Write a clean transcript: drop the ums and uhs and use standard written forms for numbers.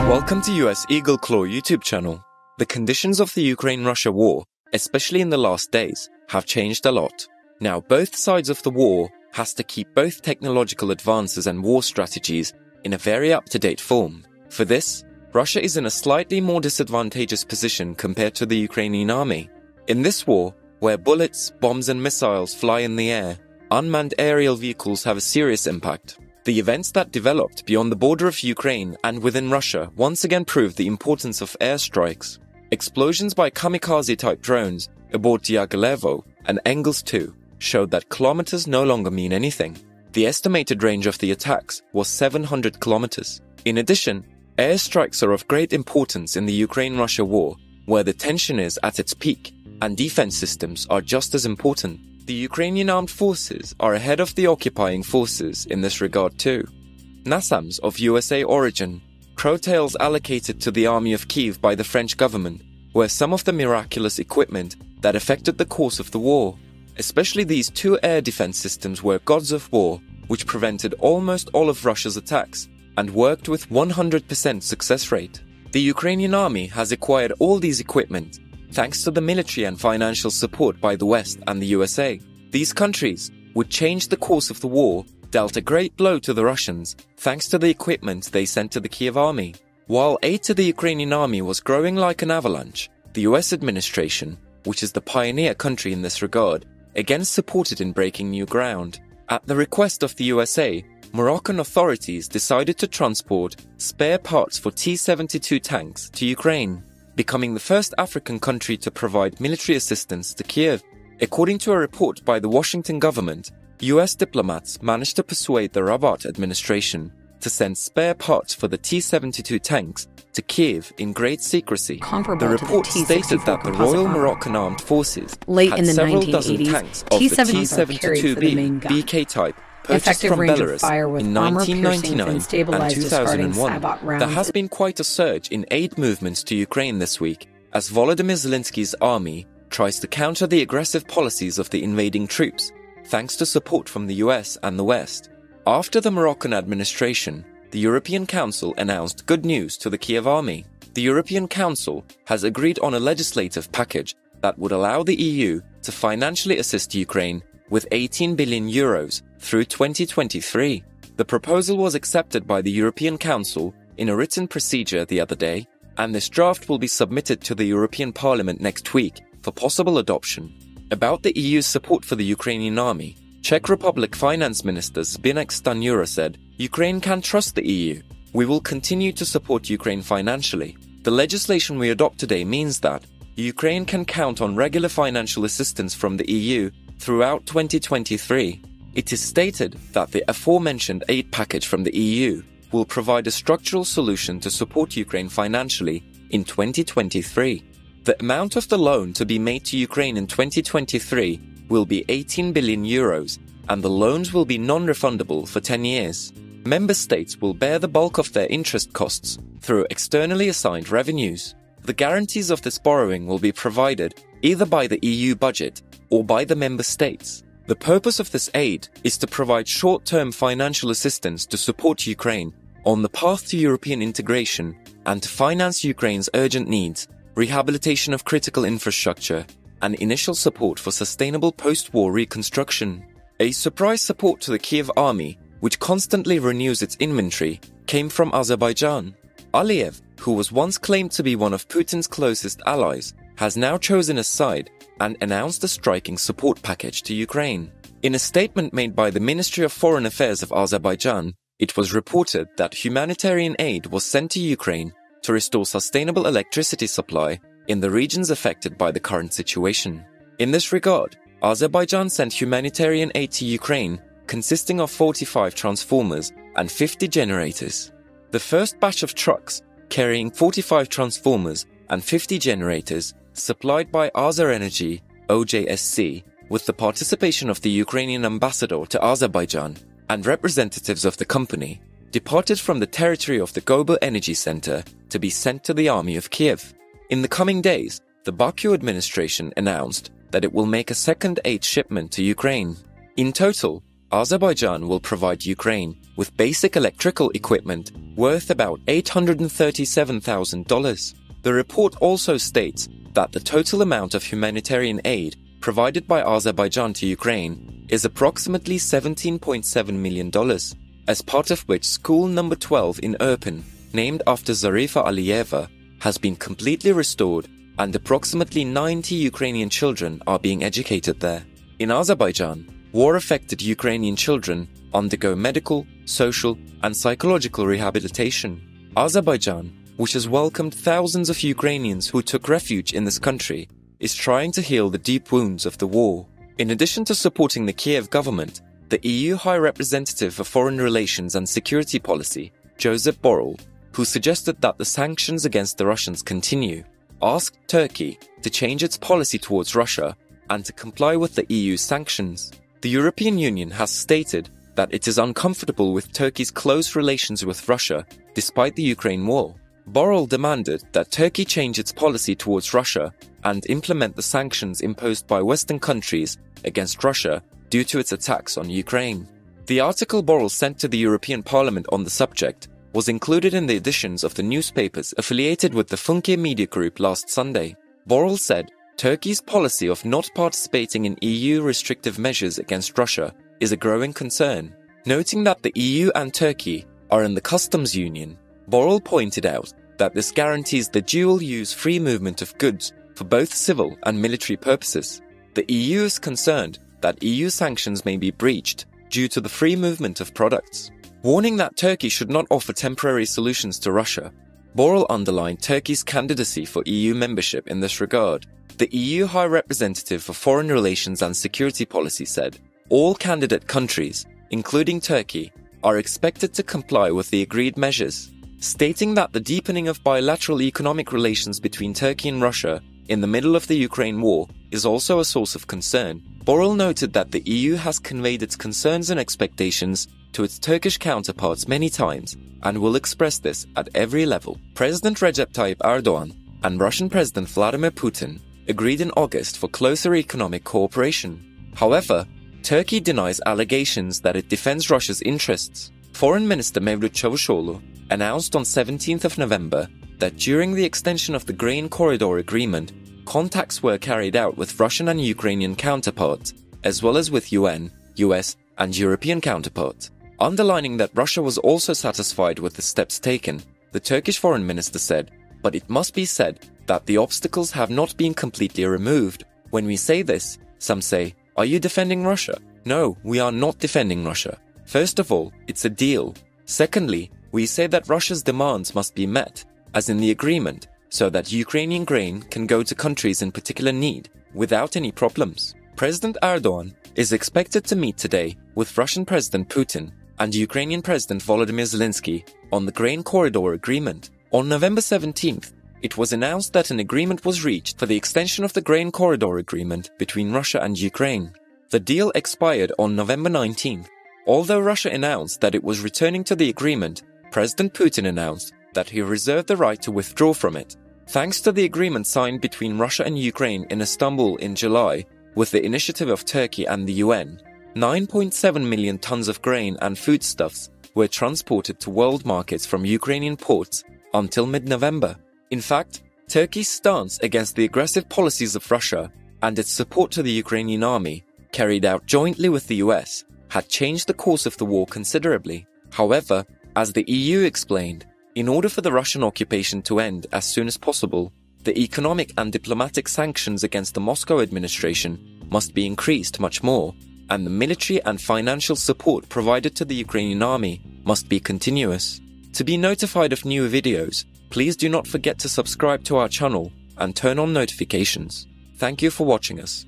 Welcome to US Eagle Claw YouTube channel. The conditions of the Ukraine-Russia war, especially in the last days, have changed a lot. Now both sides of the war has to keep both technological advances and war strategies in a very up-to-date form. For this, Russia is in a slightly more disadvantageous position compared to the Ukrainian army. In this war, where bullets, bombs and missiles fly in the air, unmanned aerial vehicles have a serious impact. The events that developed beyond the border of Ukraine and within Russia once again proved the importance of airstrikes. Explosions by kamikaze-type drones aboard Aliyev and Engels 2 showed that kilometers no longer mean anything. The estimated range of the attacks was 700 kilometers. In addition, airstrikes are of great importance in the Ukraine-Russia war, where the tension is at its peak, and defense systems are just as important. The Ukrainian armed forces are ahead of the occupying forces in this regard too. NASAMS of USA origin, crowtails allocated to the army of Kiev by the French government, were some of the miraculous equipment that affected the course of the war. Especially these two air defense systems were gods of war, which prevented almost all of Russia's attacks and worked with 100% success rate. The Ukrainian army has acquired all these equipment thanks to the military and financial support by the West and the USA. These countries would change the course of the war, dealt a great blow to the Russians thanks to the equipment they sent to the Kiev army. While aid to the Ukrainian army was growing like an avalanche, the US administration, which is the pioneer country in this regard, again supported in breaking new ground. At the request of the USA, Moroccan authorities decided to transport spare parts for T-72 tanks to Ukraine, becoming the first African country to provide military assistance to Kiev. According to a report by the Washington government, US diplomats managed to persuade the Rabat administration to send spare parts for the T-72 tanks to Kiev in great secrecy. The report stated that the Royal Moroccan Armed Forces had several dozen tanks of the T-72B BK type purchased from Belarus in 1999 and 2001. There has been quite a surge in aid movements to Ukraine this week, as Volodymyr Zelensky's army tries to counter the aggressive policies of the invading troops, thanks to support from the US and the West. After the Moroccan administration, the European Council announced good news to the Kiev army. The European Council has agreed on a legislative package that would allow the EU to financially assist Ukraine with 18 billion euros through 2023. The proposal was accepted by the European Council in a written procedure the other day, and this draft will be submitted to the European Parliament next week for possible adoption. About the EU's support for the Ukrainian army, Czech Republic Finance Minister Zbyněk Stanjura said, "Ukraine can trust the EU. We will continue to support Ukraine financially. The legislation we adopt today means that Ukraine can count on regular financial assistance from the EU throughout 2023. It is stated that the aforementioned aid package from the EU will provide a structural solution to support Ukraine financially in 2023. The amount of the loan to be made to Ukraine in 2023 will be 18 billion euros, and the loans will be non-refundable for 10 years. Member states will bear the bulk of their interest costs through externally assigned revenues. The guarantees of this borrowing will be provided either by the EU budget or by the member states. The purpose of this aid is to provide short-term financial assistance to support Ukraine on the path to European integration and to finance Ukraine's urgent needs, rehabilitation of critical infrastructure, and initial support for sustainable post-war reconstruction. A surprise support to the Kiev army, which constantly renews its inventory, came from Azerbaijan. Aliyev, who was once claimed to be one of Putin's closest allies, has now chosen a side and announced a striking support package to Ukraine. In a statement made by the Ministry of Foreign Affairs of Azerbaijan, it was reported that humanitarian aid was sent to Ukraine to restore sustainable electricity supply in the regions affected by the current situation. In this regard, Azerbaijan sent humanitarian aid to Ukraine consisting of 45 transformers and 50 generators. The first batch of trucks carrying 45 transformers and 50 generators supplied by Azer Energy OJSC with the participation of the Ukrainian ambassador to Azerbaijan and representatives of the company, departed from the territory of the Gobo Energy Center to be sent to the army of Kiev. In the coming days, the Baku administration announced that it will make a second aid shipment to Ukraine. In total, Azerbaijan will provide Ukraine with basic electrical equipment worth about $837,000. The report also states that the total amount of humanitarian aid provided by Azerbaijan to Ukraine is approximately $17.7 million, as part of which school number 12 in Irpin, named after Zarifa Aliyeva, has been completely restored and approximately 90 Ukrainian children are being educated there. In Azerbaijan, war-affected Ukrainian children undergo medical, social, and psychological rehabilitation. Azerbaijan, which has welcomed thousands of Ukrainians who took refuge in this country, is trying to heal the deep wounds of the war. In addition to supporting the Kiev government, the EU High Representative for Foreign Relations and Security Policy, Josep Borrell, who suggested that the sanctions against the Russians continue, asked Turkey to change its policy towards Russia and to comply with the EU's sanctions. The European Union has stated that it is uncomfortable with Turkey's close relations with Russia despite the Ukraine war. Borrell demanded that Turkey change its policy towards Russia and implement the sanctions imposed by Western countries against Russia due to its attacks on Ukraine. The article Borrell sent to the European Parliament on the subject was included in the editions of the newspapers affiliated with the Funke Media Group last Sunday. Borrell said Turkey's policy of not participating in EU restrictive measures against Russia is a growing concern. Noting that the EU and Turkey are in the customs union, Borrell pointed out that this guarantees the dual-use free movement of goods for both civil and military purposes. The EU is concerned that EU sanctions may be breached due to the free movement of products. Warning that Turkey should not offer temporary solutions to Russia, Borrell underlined Turkey's candidacy for EU membership in this regard. The EU High Representative for Foreign Relations and Security Policy said, all candidate countries, including Turkey, are expected to comply with the agreed measures, stating that the deepening of bilateral economic relations between Turkey and Russia in the middle of the Ukraine war is also a source of concern. Borrell noted that the EU has conveyed its concerns and expectations to its Turkish counterparts many times and will express this at every level. President Recep Tayyip Erdogan and Russian President Vladimir Putin agreed in August for closer economic cooperation. However, Turkey denies allegations that it defends Russia's interests. Foreign Minister Mevlut Çavuşoğlu announced on 17th of November that during the extension of the Grain Corridor Agreement, contacts were carried out with Russian and Ukrainian counterparts, as well as with UN, US, and European counterparts. Underlining that Russia was also satisfied with the steps taken, the Turkish foreign minister said, but it must be said that the obstacles have not been completely removed. When we say this, some say, are you defending Russia? No, we are not defending Russia. First of all, it's a deal. Secondly, we say that Russia's demands must be met, as in the agreement, so that Ukrainian grain can go to countries in particular need without any problems. President Erdogan is expected to meet today with Russian President Putin and Ukrainian President Volodymyr Zelensky on the Grain Corridor Agreement. On November 17th, it was announced that an agreement was reached for the extension of the Grain Corridor Agreement between Russia and Ukraine. The deal expired on November 19th. Although Russia announced that it was returning to the agreement, President Putin announced that he reserved the right to withdraw from it. Thanks to the agreement signed between Russia and Ukraine in Istanbul in July, with the initiative of Turkey and the UN, 9.7 million tons of grain and foodstuffs were transported to world markets from Ukrainian ports until mid-November. In fact, Turkey's stance against the aggressive policies of Russia and its support to the Ukrainian army, carried out jointly with the US, had changed the course of the war considerably. However, as the EU explained, in order for the Russian occupation to end as soon as possible, the economic and diplomatic sanctions against the Moscow administration must be increased much more, and the military and financial support provided to the Ukrainian army must be continuous. To be notified of new videos, please do not forget to subscribe to our channel and turn on notifications. Thank you for watching us.